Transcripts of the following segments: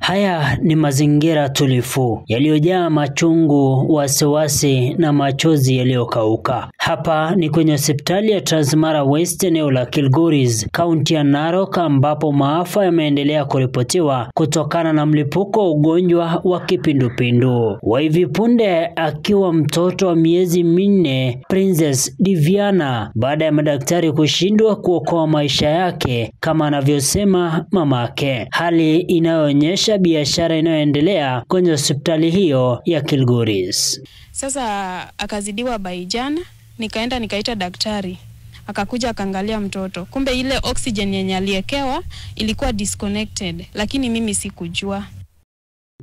Haya ni mazingira tulivu yaliyojaa machungu, wasiwasi na machozi yaliyokauka. Hapa ni kwenye hospitali ya Transmara West, eneo la Kilgoris, kaunti ya Narok, ambapo maafa yameendelea kuripotiwa kutokana na mlipuko wa ugonjwa wa kipindupindu. Wa hivi punde akiwa mtoto wa miezi minne, Princess Diviana, baada ya madaktari kushindwa kuokoa maisha yake kama anavyosema mamake, hali inayoonyesha biashara inayoendelea kwenye hospitali hiyo ya Kilgoris. Sasa akazidiwa baijana, nikaita daktari, akakuja akaangalia mtoto. Kumbe ile oxygen yenye aliekewa ilikuwa disconnected, lakini mimi sikujua.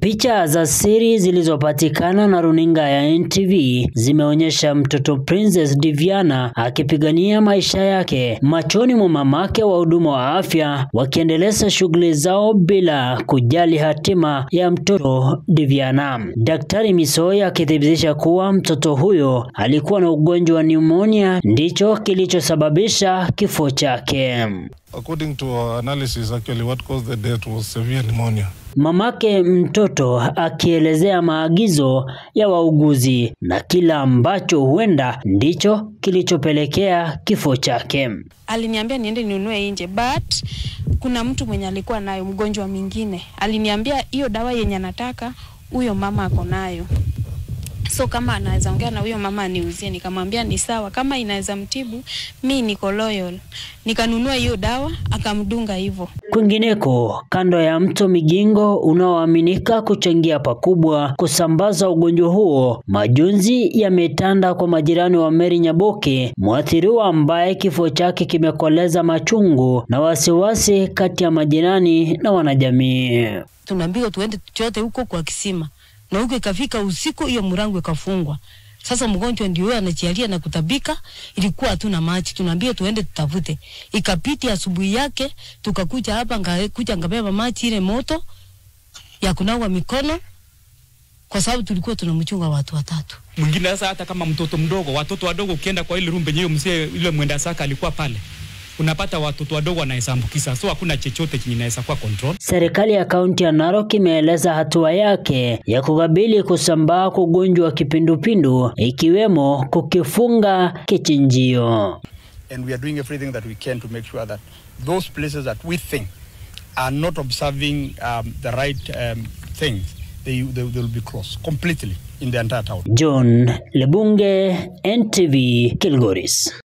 Picha za siri zilizopatikana na runinga ya NTV zimeonyesha mtoto Princess Diviana akipigania maisha yake machoni mwa mamake wa huduma wa afya, wakiendeleza shughuli zao bila kujali hatima ya mtoto Diviana. Daktari Misoi akithibitisha kuwa mtoto huyo alikuwa na ugonjwa wa pneumonia, ndicho kilichosababisha kifo chake. According to our analysis, actually what caused the death was severe pneumonia. Mamake mtoto akielezea maagizo ya wauguzi na kila ambacho huenda ndicho kilichopelekea kifo chake. Aliniambia niende ninunue nje, but kuna mtu mwenye alikuwa nayo mgonjwa mwingine. Aliniambia hiyo dawa yenye nataka huyo mama ako nayo. So kama anaweza ongea na huyo mama niuzie, nikamwambia ni sawa, kama inaweza mtibu, mimi niko loyal. Nikanunua hiyo dawa, akamdunga hivyo. Kwingineko, kando ya mto Migingo unaoaminika kuchangia pakubwa kusambaza ugonjwa huo, majonzi yametanda kwa majirani wa Mary Nyaboke, mwathiriwa ambaye kifo chake kimekoleza machungu na wasiwasi kati ya majirani na wanajamii. Tunaambiwa tuende chote huko kwa kisima, na huko ikafika usiku hiyo mlango ikafungwa. Sasa mgonjwa ndio yeye anajialia na kutabika, ilikuwa hatuna maji. Tunaambia tuende tutafute. Ikapiti asubuhi yake tukakuja hapa, ngakuja ngabeba maji ile moto ya kunawa mikono, kwa sababu tulikuwa tunamchunga watu watatu. Mwingine sasa hata kama mtoto mdogo, watoto wadogo ukienda kwa ile room yenyewe mzee ile mwenda saka alikuwa pale, unapata watoto wadogo wanahesambukiza, so hakuna chochote chenye inaweza kuwa control. Serikali ya kaunti ya Narok imeeleza hatua yake ya kukabili kusambaa kwa ugonjwa wa kipindupindu, ikiwemo kukifunga kichinjio. And we are doing everything that we can to make sure that those places that we think are not observing the right things, they will be closed completely in the entire town. John Lebunge, NTV, Kilgoris.